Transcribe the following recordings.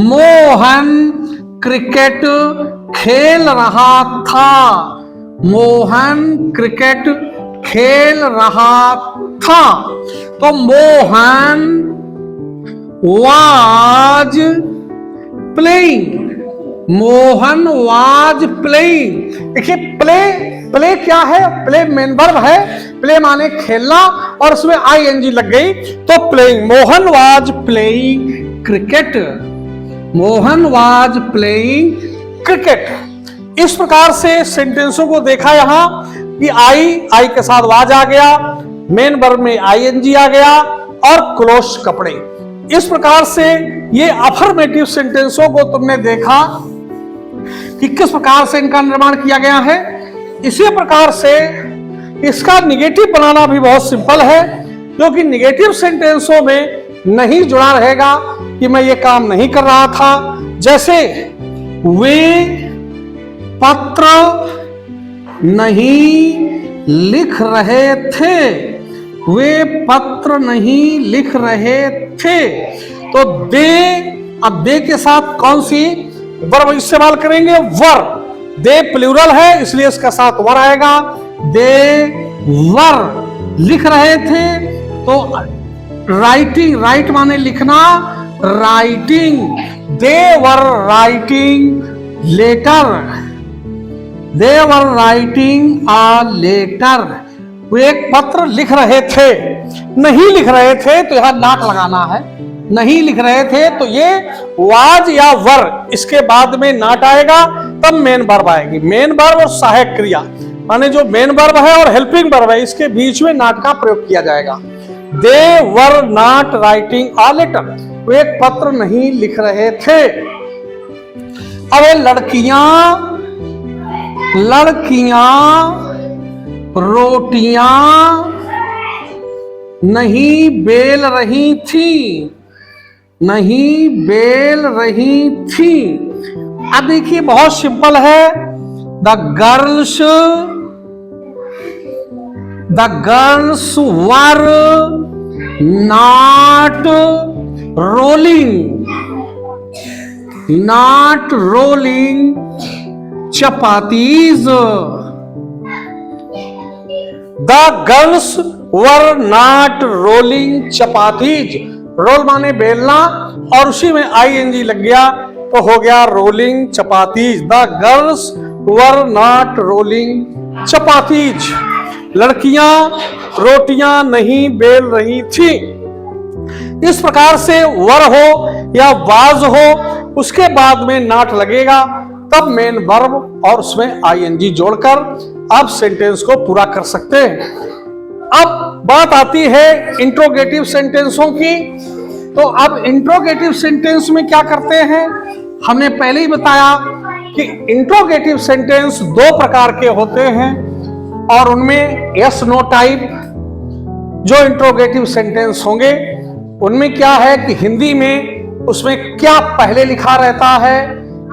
Mohan cricket खेल रहा था। मोहन क्रिकेट खेल रहा था। तो Mohan was playing. Mohan was playing. देखिए प्ले क्या है? प्ले मेन वर्ब है। प्ले माने खेलना और उसमें आईएनजी लग गई तो playing. Mohan was playing cricket. Mohan was playing cricket. इस प्रकार से सेंटेंसों को देखा यहां कि आई के साथ वाज आ गया, मेन वर्ब में आईएनजी आ गया और क्लोज कपड़े। इस प्रकार से ये अफर्मेटिव सेंटेंसों को तुमने देखा कि किस प्रकार से इनका निर्माण किया गया है। इसी प्रकार से इसका निगेटिव बनाना भी बहुत सिंपल है, क्योंकि निगेटिव सेंटेंसों में नहीं जुड़ा रहेगा कि मैं ये काम नहीं कर रहा था। जैसे वे पत्र नहीं लिख रहे थे। वे पत्र नहीं लिख रहे थे। तो दे, अब दे के साथ कौन सी वर्ब इस्तेमाल करेंगे? वर। दे प्लूरल है इसलिए इसका साथ वर आएगा। दे वर लिख रहे थे। तो राइटिंग, राइट माने लिखना, writing. They were writing letter. They were writing a letter. वो एक पत्र लिख रहे थे। नहीं लिख रहे थे तो यहां नॉट लगाना है। नहीं लिख रहे थे तो ये वाज या वर, इसके बाद में नॉट आएगा तब मेन वर्ब आएगी। मेन वर्ब और सहायक क्रिया माने जो मेन वर्ब है और हेल्पिंग वर्ब है, इसके बीच में नॉट का प्रयोग किया जाएगा। They were not writing a letter. वो एक पत्र नहीं लिख रहे थे। अब लड़कियां रोटियां नहीं बेल रही थी। नहीं बेल रही थी। अब देखिए बहुत सिंपल है। The girls were not rolling chapatis. The girls were not rolling chapatis. Roll माने बेलना और उसी में आईएनजी लग गया तो हो गया rolling chapatis. The girls were not rolling chapatis. लड़कियां रोटियां नहीं बेल रही थी। इस प्रकार से वर हो या वाज हो, उसके बाद में नॉट लगेगा तब मेन वर्ब और उसमें आईएनजी जोड़कर आप सेंटेंस को पूरा कर सकते हैं। अब बात आती है इंट्रोगेटिव सेंटेंसों की। तो अब इंट्रोगेटिव सेंटेंस में क्या करते हैं? हमने पहले ही बताया कि इंट्रोगेटिव सेंटेंस दो प्रकार के होते हैं और उनमें यस नो टाइप जो इंट्रोगेटिव सेंटेंस होंगे उनमें क्या है कि हिंदी में उसमें क्या पहले लिखा रहता है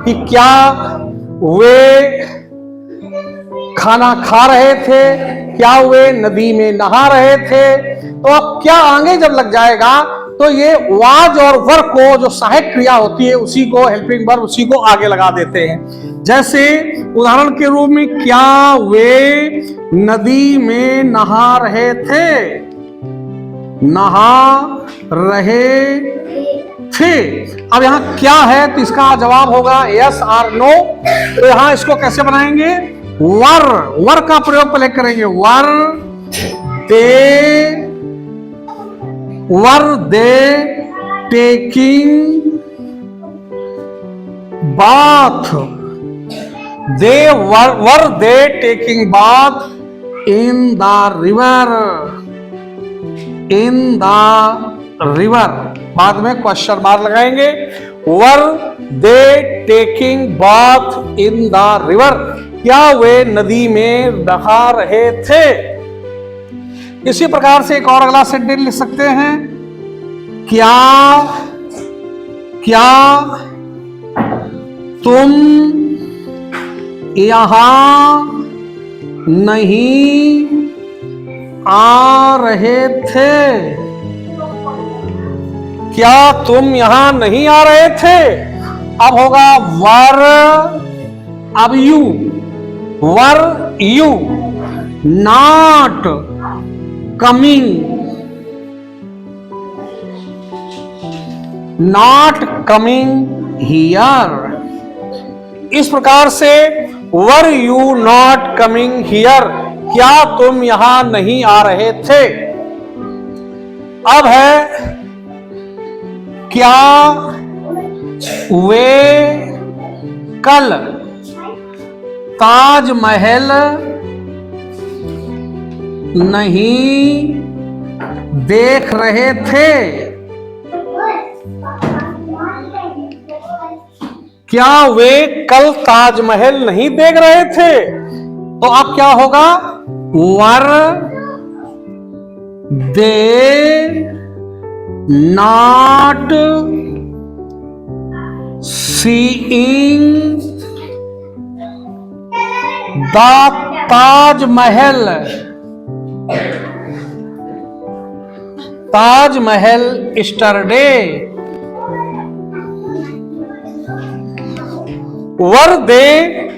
कि क्या वे खाना खा रहे थे, क्या वे नदी में नहा रहे थे। तो अब क्या आगे जब लग जाएगा तो ये वाज और वर को जो सहायक क्रिया होती है उसी को, हेल्पिंग वर्ब उसी को आगे लगा देते हैं। जैसे उदाहरण के रूप में क्या वे नदी में नहा रहे थे। नहा रहे थे। अब यहां क्या है तो इसका जवाब होगा यस और नो। तो यहां इसको कैसे बनाएंगे? वर का प्रयोग पहले करेंगे। Were they taking bath. Were they taking bath in the river. बाद में क्वेश्चन मार्क लगाएंगे। Were they taking bath in the river. क्या वे नदी में नहा रहे थे। इसी प्रकार से एक और अगला सेंटेंस लिख सकते हैं। क्या तुम यहां नहीं आ रहे थे। क्या तुम यहां नहीं आ रहे थे? अब होगा वर, अब you, were you not coming, not coming here. इस प्रकार से were you not coming here, क्या तुम यहां नहीं आ रहे थे? अब है क्या वे कल ताजमहल नहीं देख रहे थे? क्या वे कल ताजमहल नहीं देख रहे थे? तो अब क्या होगा? Were they not seeing the Taj Mahal, Taj Mahal yesterday. Were they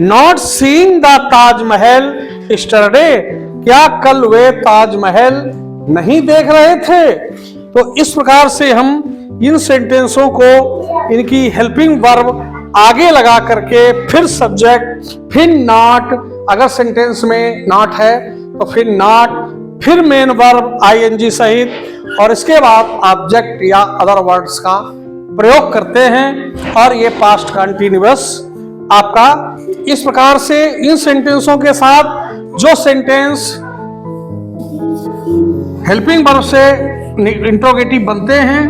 not seeing the Taj Mahal yesterday, क्या कल वे ताजमहल नहीं देख रहे थे? तो इस प्रकार से हम इन सेंटेंसों को इनकी हेल्पिंग वर्ब आगे लगा करके फिर सब्जेक्ट, फिर नॉट, अगर सेंटेंस में नॉट है तो फिर नॉट, फिर मेन वर्ब आईएनजी सहित, और इसके बाद ऑब्जेक्ट या अदर वर्ड्स का प्रयोग करते हैं और ये पास्ट कंटिन्यूअस आपका। इस प्रकार से इन सेंटेंसों के साथ जो सेंटेंस हेल्पिंग वर्ब से इंट्रोगेटिव बनते हैं,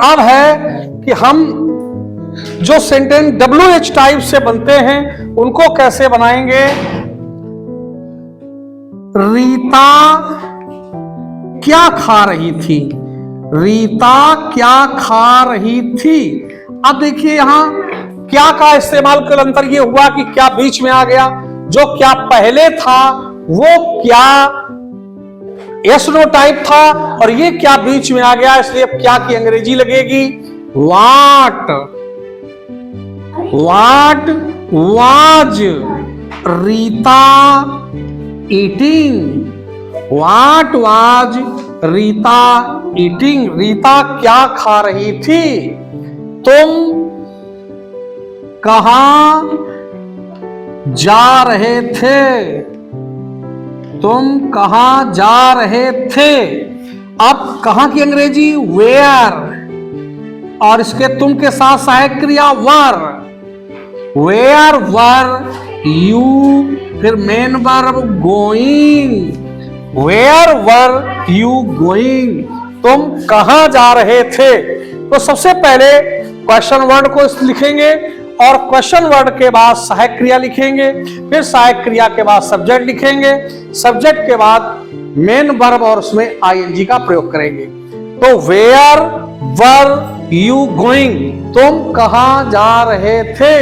अब है कि हम जो सेंटेंस WH टाइप से बनते हैं उनको कैसे बनाएंगे। रीता क्या खा रही थी? रीता क्या खा रही थी? अब देखिए यहां क्या का इस्तेमाल कर अंतर ये हुआ कि क्या बीच में आ गया, जो क्या पहले था वो क्या यस नो टाइप था और ये क्या बीच में आ गया, इसलिए क्या की अंग्रेजी लगेगी what. What was Rita eating, what was Rita eating, Rita क्या खा रही थी? तुम कहां जा रहे थे? तुम कहां जा रहे थे? अब कहां की अंग्रेजी वेयर, और इसके तुम के साथ सहायक क्रिया वर। वेयर वर यू, फिर main verb going. Where were you going, तुम कहां जा रहे थे? तो सबसे पहले क्वेश्चन वर्ड को लिखेंगे और क्वेश्चन वर्ड के बाद सहायक क्रिया लिखेंगे, फिर सहायक क्रिया के बाद सब्जेक्ट लिखेंगे, सब्जेक्ट के बाद मेन वर्ब और उसमें आईएनजी का प्रयोग करेंगे। तो वेयर वर यू गोइंग, तुम कहां जा रहे थे?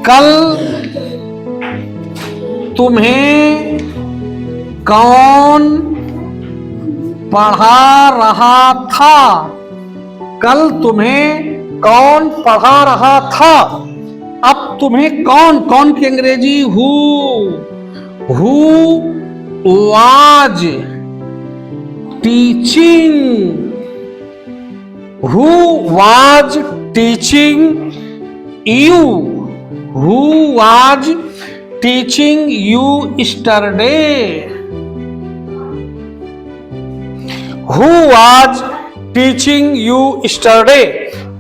कल तुम्हें कौन पढ़ा रहा था? कल तुम्हें कौन पढ़ा रहा था? अब तुम्हें कौन, कौन की अंग्रेजी who was teaching, who was teaching you, who was teaching you yesterday, who was teaching you yesterday,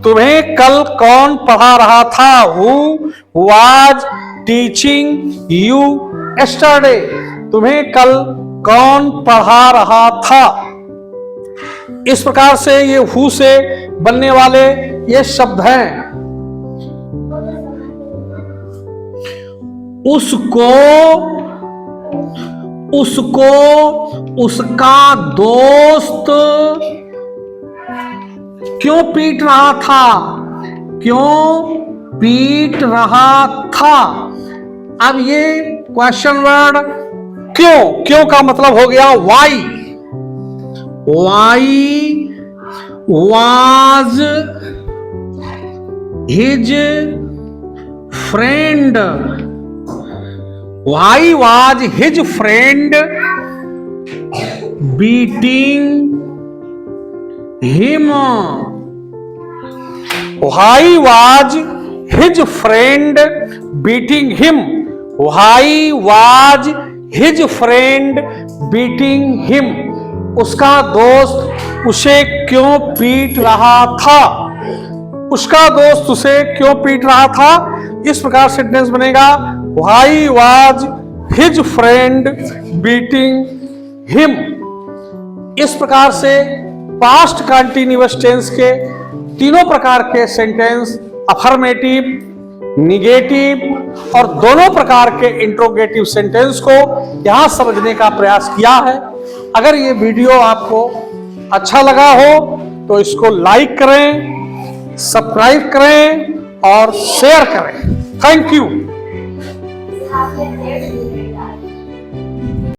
तुम्हें कल कौन पढ़ा रहा था? Who was teaching you yesterday, तुम्हें कल कौन पढ़ा रहा था? इस प्रकार से ये हु से बनने वाले ये शब्द हैं। उसको, उसको उसका दोस्त क्यों पीट रहा था? क्यों पीट रहा था? अब ये क्वेश्चन वर्ड क्यों, क्यों का मतलब हो गया Y. Y was his friend. Why was his friend beating him? Why was his friend beating him? Why was his friend beating him? उसका दोस्त उसे क्यों पीट रहा था? उसका दोस्त उसे क्यों पीट रहा था? इस प्रकार सेंटेंस बनेगा, Why was his friend beating him? इस प्रकार से पास्ट कंटिन्यूअस टेंस के तीनों प्रकार के सेंटेंस, अफर्मेटिव, निगेटिव और दोनों प्रकार के इंट्रोगेटिव सेंटेंस को यहां समझने का प्रयास किया है। अगर ये वीडियो आपको अच्छा लगा हो तो इसको लाइक करें, सब्सक्राइब करें और शेयर करें। Thank you.